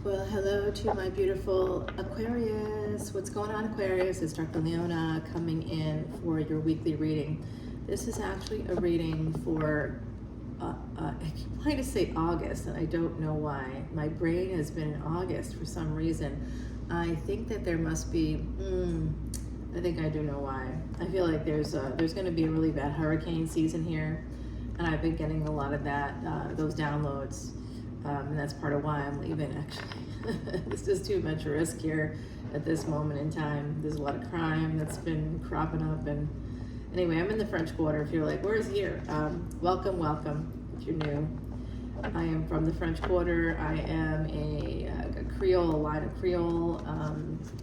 Well, hello to my beautiful Aquarius. What's going on, Aquarius? It's Dr. Leona coming in for your weekly reading. This is actually a reading for, I keep wanting to say August, and I don't know why. My brain has been in August for some reason. I think that there must be, I think I do know why. I feel like there's going to be a really bad hurricane season here, and I've been getting a lot of that, those downloads. And that's part of why I'm leaving, actually. It's just too much risk here at this moment in time. There's a lot of crime that's been cropping up. And anyway, I'm in the French Quarter. If you're like, where's here? Welcome, welcome, if you're new. I am from the French Quarter. I am a Creole, a line of Creole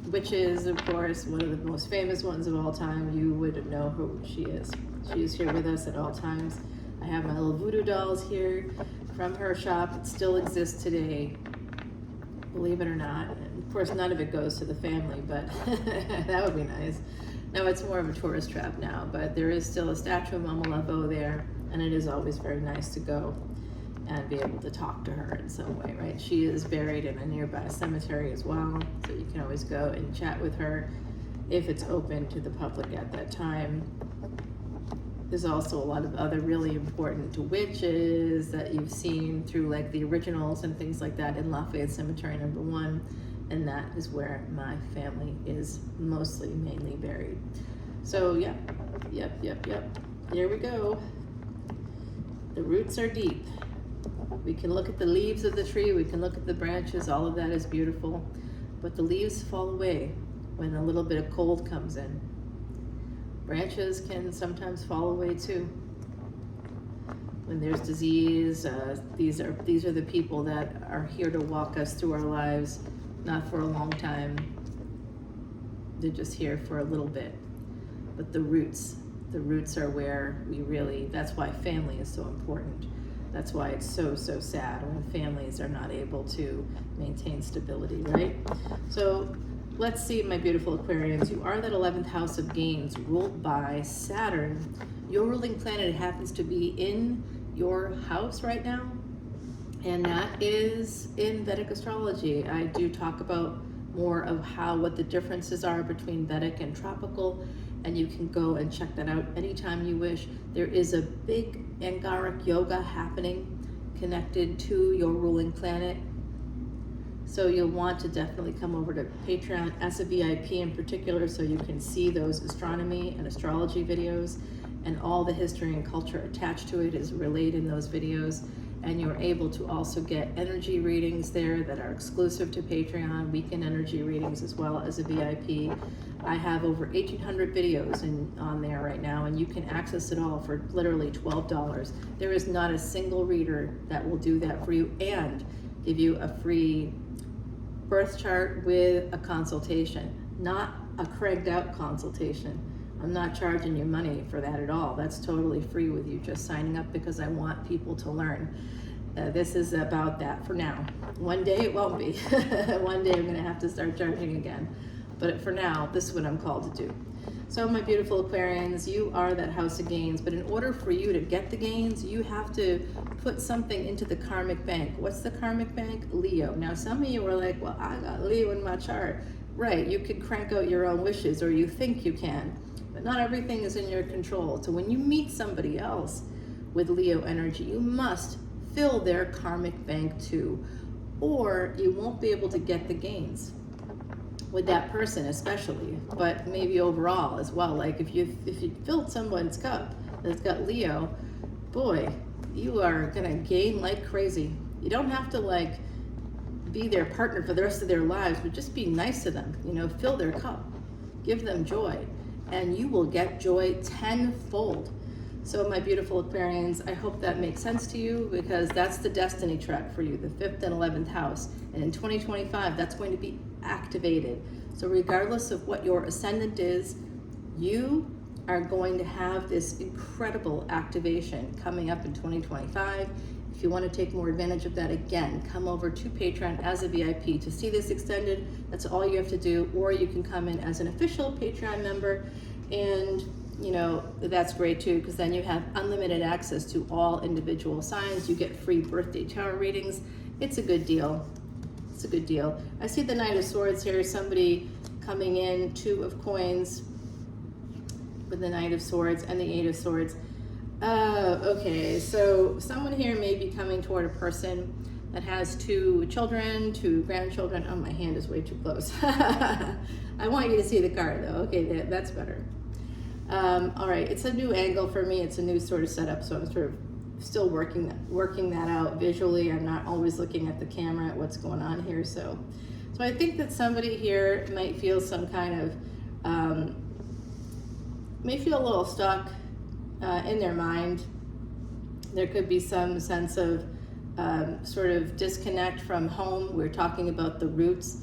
witches, of course, one of the most famous ones of all time. You would know who she is. She is here with us at all times. I have my little voodoo dolls here from her shop. It still exists today, believe it or not. And of course, none of it goes to the family, but that would be nice. No, it's more of a tourist trap now, but there is still a statue of Mama Lavo there, and it is always very nice to go and be able to talk to her in some way, right? She is buried in a nearby cemetery as well, so you can always go and chat with her if it's open to the public at that time. There's also a lot of other really important witches that you've seen through like the originals and things like that in Lafayette Cemetery #1, and that is where my family is mainly buried. So yep, here we go. The roots are deep. We can look at the leaves of the tree, we can look at the branches, all of that is beautiful, but the leaves fall away when a little bit of cold comes in. Branches can sometimes fall away too. When there's disease, these are the people that are here to walk us through our lives, not for a long time. They're just here for a little bit. But the roots are where we really, that's why family is so important. That's why it's so sad when families are not able to maintain stability, right? So let's see, my beautiful Aquarians, you are that 11th house of gains ruled by Saturn. Your ruling planet happens to be in your house right now, and that is in Vedic Astrology. I do talk about more of what the differences are between Vedic and tropical, and you can go and check that out anytime you wish. There is a big Angaric yoga happening connected to your ruling planet. So you'll want to definitely come over to Patreon as a VIP in particular, so you can see those astronomy and astrology videos, and all the history and culture attached to it is relayed in those videos. And you're able to also get energy readings there that are exclusive to Patreon, weekend energy readings as well as a VIP. I have over 1,800 videos on there right now, and you can access it all for literally $12. There is not a single reader that will do that for you and give you a free birth chart with a consultation, not a cranked out consultation. I'm not charging you money for that at all. That's totally free with you just signing up, because I want people to learn. This is about that for now. One day it won't be. One day I'm gonna have to start charging again. But for now, this is what I'm called to do. So my beautiful Aquarians, you are that house of gains, but in order for you to get the gains, you have to put something into the karmic bank. What's the karmic bank? Leo. Now some of you are like, well, I got Leo in my chart. Right, you could crank out your own wishes, or you think you can, but not everything is in your control. So when you meet somebody else with Leo energy, you must fill their karmic bank too, or you won't be able to get the gains with that person especially, but maybe overall as well. Like if you filled someone's cup that's got Leo, boy, you are gonna gain like crazy. You don't have to like be their partner for the rest of their lives, but just be nice to them, fill their cup, give them joy, and you will get joy tenfold. So my beautiful Aquarians, I hope that makes sense to you, because that's the destiny track for you, the 5th and 11th house. And in 2025, that's going to be activated. So regardless of what your ascendant is, you are going to have this incredible activation coming up in 2025. If you want to take more advantage of that, again, come over to Patreon as a VIP to see this extended. That's all you have to do. Or you can come in as an official Patreon member, and that's great too, because then you have unlimited access to all individual signs. You get free birthday tarot readings. It's a good deal. It's a good deal. I see the Knight of Swords here, somebody coming in, 2 of Coins with the Knight of Swords and the 8 of Swords. Okay, so someone here may be coming toward a person that has 2 children, 2 grandchildren. Oh, my hand is way too close. I want you to see the card though. Okay, that's better. All right, it's a new angle for me. It's a new sort of setup, so I'm sort of still working that out visually. I'm not always looking at the camera at what's going on here. So I think that somebody here might feel some kind of, may feel a little stuck in their mind. There could be some sense of sort of disconnect from home. We're talking about the roots.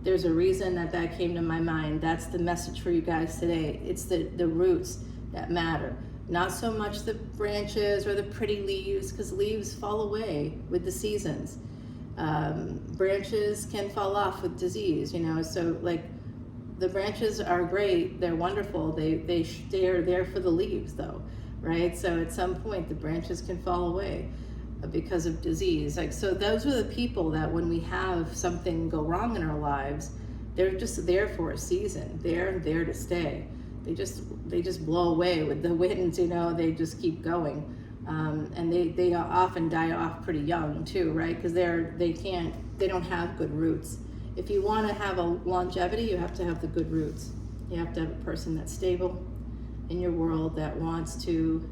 There's a reason that came to my mind. That's the message for you guys today. It's the roots that matter. Not so much the branches or the pretty leaves, because leaves fall away with the seasons. Branches can fall off with disease, you know, so like the branches are great, they're wonderful, they are there for the leaves though, right? So at some point the branches can fall away because of disease. Like, so those are the people that when we have something go wrong in our lives, they're just there for a season. They're there to stay. They just blow away with the winds, you know, they just keep going. And they often die off pretty young too, right? Because they don't have good roots. If you want to have a longevity, you have to have the good roots. You have to have a person that's stable in your world that wants to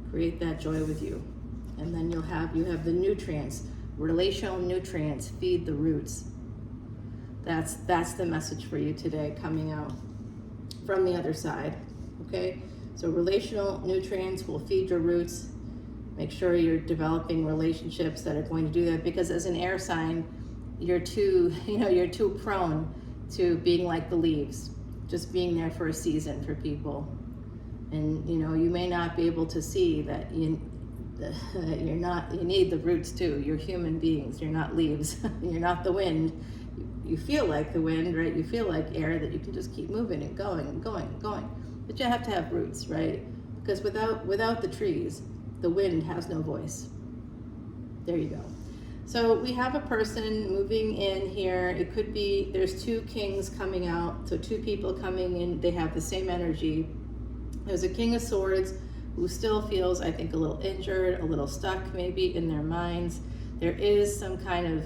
create that joy with you. And then you have the nutrients, relational nutrients, feed the roots. That's the message for you today coming out from the other side, okay? So relational nutrients will feed your roots. Make sure you're developing relationships that are going to do that, because as an air sign, you're too prone to being like the leaves, just being there for a season for people. And you know, you may not be able to see that you need the roots too. You're human beings, you're not leaves. You're not the wind. You feel like the wind, right? You feel like air that you can just keep moving and going and going and going. But you have to have roots, right? Because without the trees, the wind has no voice. There you go. So we have a person moving in here. It could be, there's 2 kings coming out. So 2 people coming in, they have the same energy. There's a King of Swords who still feels, I think, a little injured, a little stuck maybe in their minds. There is some kind of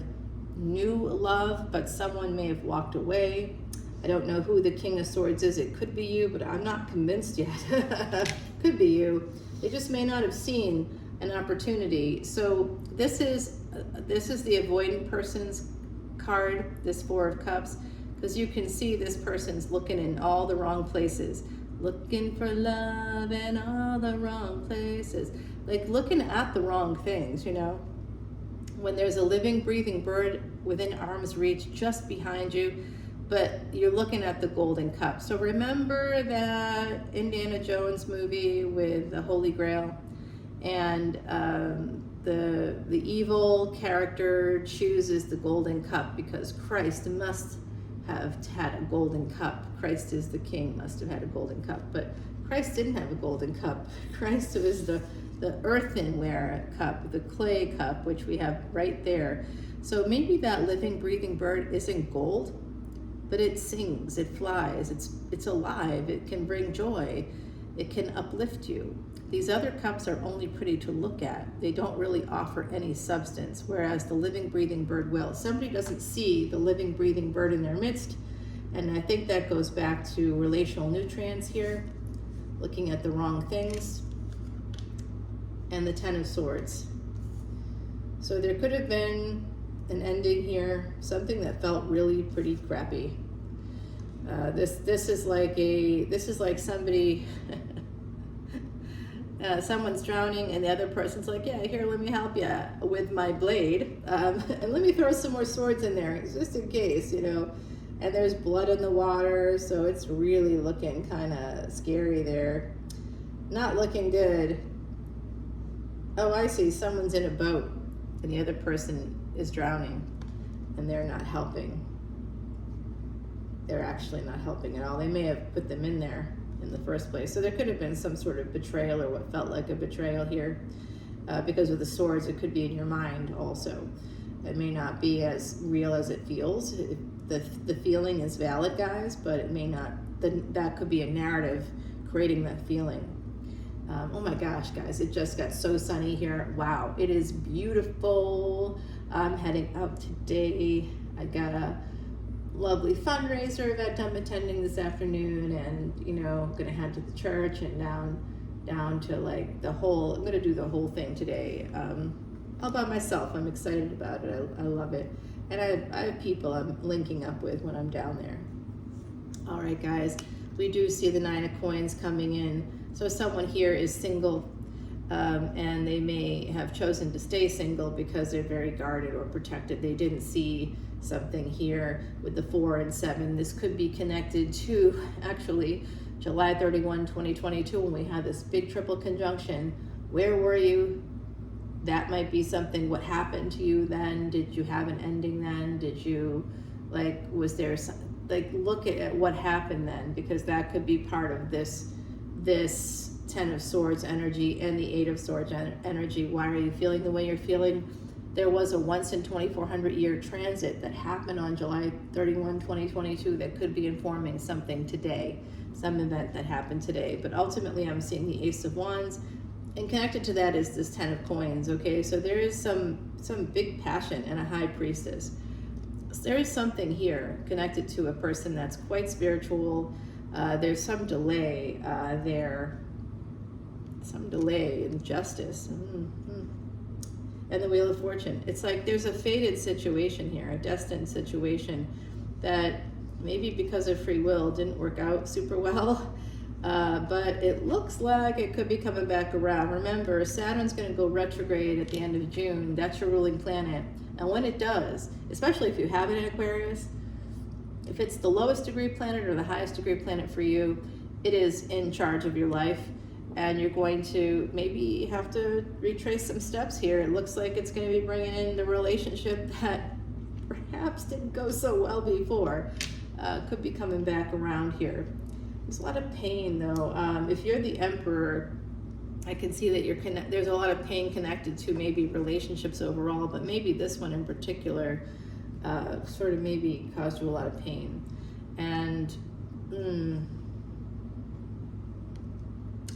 new love, but someone may have walked away. I don't know who the King of Swords is. It could be you, but I'm not convinced yet. Could be you. They just may not have seen an opportunity. So this is the avoidant person's card, this 4 of Cups, because you can see this person's looking in all the wrong places, looking for love in all the wrong places, like looking at the wrong things, you know. When there's a living, breathing bird within arm's reach just behind you, but you're looking at the golden cup. So remember that Indiana Jones movie with the Holy Grail, and the evil character chooses the golden cup because Christ must have had a golden cup. Christ is the king, must have had a golden cup, but Christ didn't have a golden cup. Christ was the earthenware cup, the clay cup, which we have right there. So maybe that living, breathing bird isn't gold, but it sings, it flies, it's alive, it can bring joy, it can uplift you. These other cups are only pretty to look at. They don't really offer any substance, whereas the living, breathing bird will. Somebody doesn't see the living, breathing bird in their midst, and I think that goes back to relational nutrients here, looking at the wrong things, and the 10 of Swords. So there could have been an ending here, something that felt really pretty crappy. This is like somebody, someone's drowning and the other person's like, yeah, here, let me help you with my blade, and let me throw some more swords in there just in case, you know. And there's blood in the water, so it's really looking kind of scary there. Not looking good. Oh, I see, someone's in a boat and the other person is drowning and they're not helping. They're actually not helping at all. They may have put them in there in the first place. So there could have been some sort of betrayal, or what felt like a betrayal here. Because with the swords, it could be in your mind also. It may not be as real as it feels. The feeling is valid, guys, but it may not, that could be a narrative creating that feeling. Oh my gosh, guys, it just got so sunny here. Wow, it is beautiful. I'm heading out today. I got a lovely fundraiser event I'm attending this afternoon, and gonna head to the church and down to like I'm gonna do the whole thing today, all by myself. I'm excited about it. I love it, and I have people I'm linking up with when I'm down there. All right, guys, we do see the 9 of coins coming in. So someone here is single, and they may have chosen to stay single because they're very guarded or protected. They didn't see something here with the 4 and 7. This could be connected to actually July 31, 2022, when we had this big triple conjunction. Where were you? That might be something. What happened to you then? Did you have an ending then? Did you, was there some, look at what happened then, because that could be part of this 10 of Swords energy and the 8 of Swords energy. Why are you feeling the way you're feeling? There was a once in 2,400 year transit that happened on July 31, 2022 that could be informing something today, some event that happened today. But ultimately, I'm seeing the Ace of Wands, and connected to that is this 10 of Coins, okay? So there is some big passion and a High Priestess. So there is something here connected to a person that's quite spiritual. There's some delay there, some delay in justice. And the Wheel of Fortune. It's like there's a fated situation here, a destined situation that maybe because of free will didn't work out super well, but it looks like it could be coming back around. Remember, Saturn's going to go retrograde at the end of June. That's your ruling planet. And when it does, especially if you have it in Aquarius, if it's the lowest degree planet or the highest degree planet for you, it is in charge of your life. And you're going to maybe have to retrace some steps here. It looks like it's going to be bringing in the relationship that perhaps didn't go so well before. Could be coming back around here. There's a lot of pain, though. If you're the Emperor, I can see that there's a lot of pain connected to maybe relationships overall, but maybe this one in particular sort of maybe caused you a lot of pain. And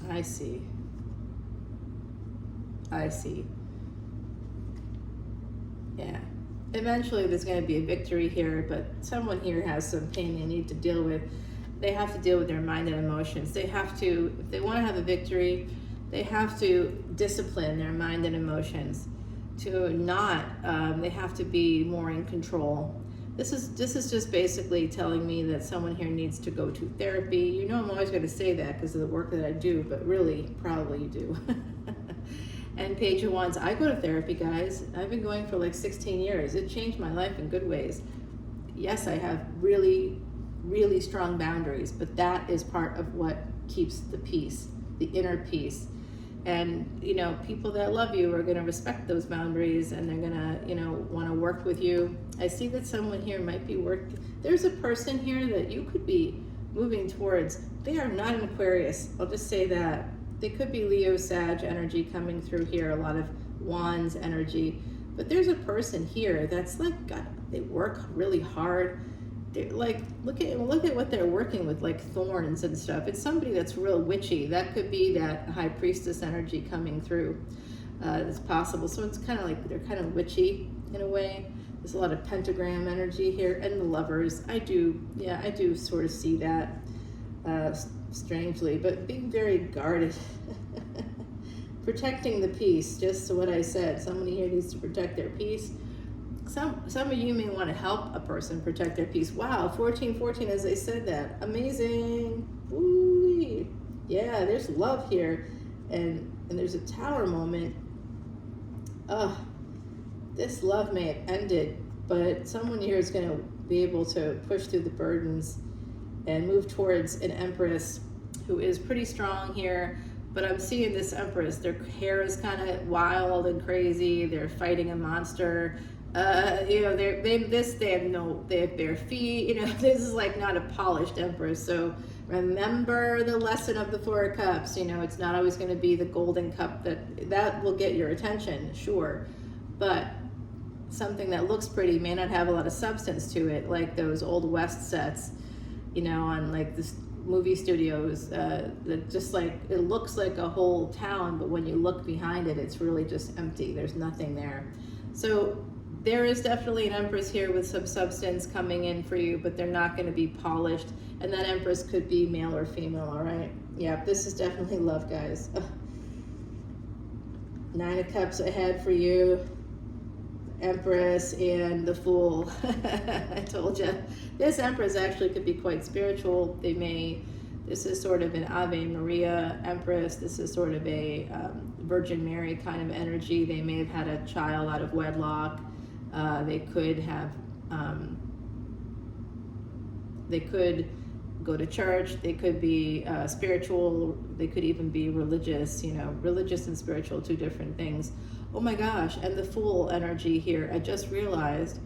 I see. Yeah. Eventually there's going to be a victory here, but someone here has some pain they need to deal with. They have to deal with their mind and emotions. They have to, if they want to have a victory, they have to discipline their mind and emotions to not, they have to be more in control. This is just basically telling me that someone here needs to go to therapy. You know I'm always going to say that because of the work that I do, but really, probably you do. And Page of Wands, I go to therapy, guys. I've been going for like 16 years. It changed my life in good ways. Yes, I have really, really strong boundaries, but that is part of what keeps the peace, the inner peace. And, people that love you are going to respect those boundaries, and they're going to, want to work with you. I see that someone here might be there's a person here that you could be moving towards. They are not an Aquarius. I'll just say that. They could be Leo, Sag energy coming through here, a lot of Wands energy. But there's a person here that's like, God, they work really hard. They're like, look at what they're working with, like thorns and stuff. It's somebody that's real witchy. That could be that High Priestess energy coming through. It's possible. So it's kind of like they're kind of witchy in a way. There's a lot of pentagram energy here, and the Lovers. I do sort of see that strangely, but being very guarded. Protecting the peace, just what I said. Somebody here needs to protect their peace. Some of you may want to help a person protect their peace. Wow, 1414 as I said that. Amazing. Woo-wee. Yeah, there's love here. And there's a Tower moment. This love may have ended, but someone here is going to be able to push through the burdens and move towards an Empress who is pretty strong here. But I'm seeing this Empress, their hair is kind of wild and crazy. They're fighting a monster. They have bare feet. This is like not a polished Empress. So remember the lesson of the Four of Cups. It's not always going to be the golden cup that will get your attention, sure. But something that looks pretty may not have a lot of substance to it, like those old West sets, you know, on like this movie studios, that just like, it looks like a whole town, but when you look behind it, it's really just empty. There's nothing there. So there is definitely an Empress here with some substance coming in for you, but they're not going to be polished. And that Empress could be male or female, all right? Yeah, this is definitely love, guys. Ugh. 9 of Cups ahead for you. Empress and the Fool. I told you. This Empress actually could be quite spiritual. This is sort of an Ave Maria Empress. This is sort of a Virgin Mary kind of energy. They may have had a child out of wedlock. They could have, they could go to church. They could be spiritual. They could even be religious, you know, religious and spiritual, two different things. Oh my gosh, and the Fool energy here. I just realized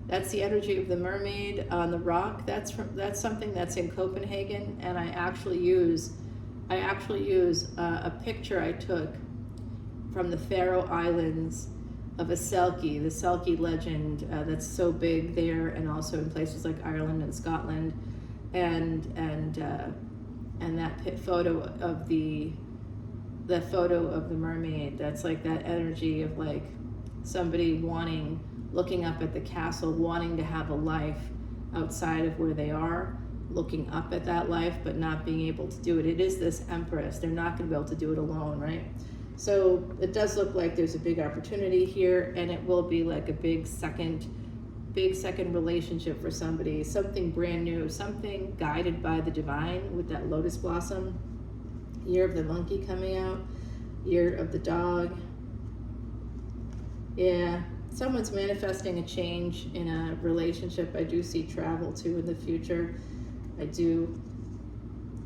that's the energy of the mermaid on the rock. That's something that's in Copenhagen, and I actually use a picture I took from the Faroe Islands of a Selkie, the Selkie legend that's so big there, and also in places like Ireland and Scotland, and that photo of the photo of the mermaid. That's like that energy of like somebody looking up at the castle, wanting to have a life outside of where they are, looking up at that life, but not being able to do it. It is this Empress. They're not going to be able to do it alone, right? So it does look like there's a big opportunity here, and it will be like a big second relationship for somebody, something brand new, something guided by the divine with that lotus blossom. Year of the monkey coming out, year of the dog. Yeah, someone's manifesting a change in a relationship. I do see travel too in the future. I do.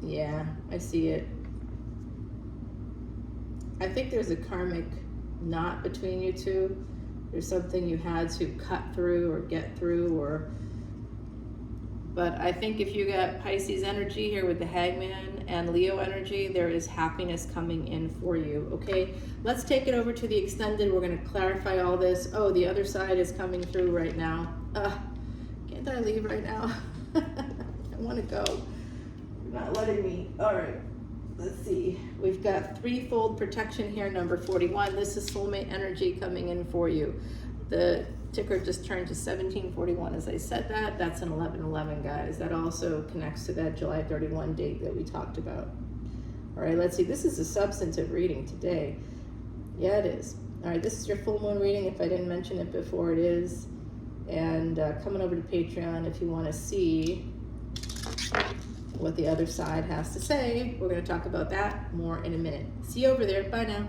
Yeah, I see it. I think there's a karmic knot between you two. There's something you had to cut through or get through, but I think if you got Pisces energy here with the Hangman and Leo energy, there is happiness coming in for you, okay? Let's take it over to the extended. We're going to clarify all this. Oh, the other side is coming through right now. Can't I leave right now? I want to go. You're not letting me. All right. Let's see. We've got threefold protection here, number 41. This is soulmate energy coming in for you. The ticker just turned to 1741 as I said that. That's an 1111, guys. That also connects to that July 31 date that we talked about. All right, let's see. This is a substantive reading today. Yeah, it is. All right, this is your full moon reading. If I didn't mention it before, it is. And coming over to Patreon if you want to see what the other side has to say. We're going to talk about that more in a minute. See you over there. Bye now.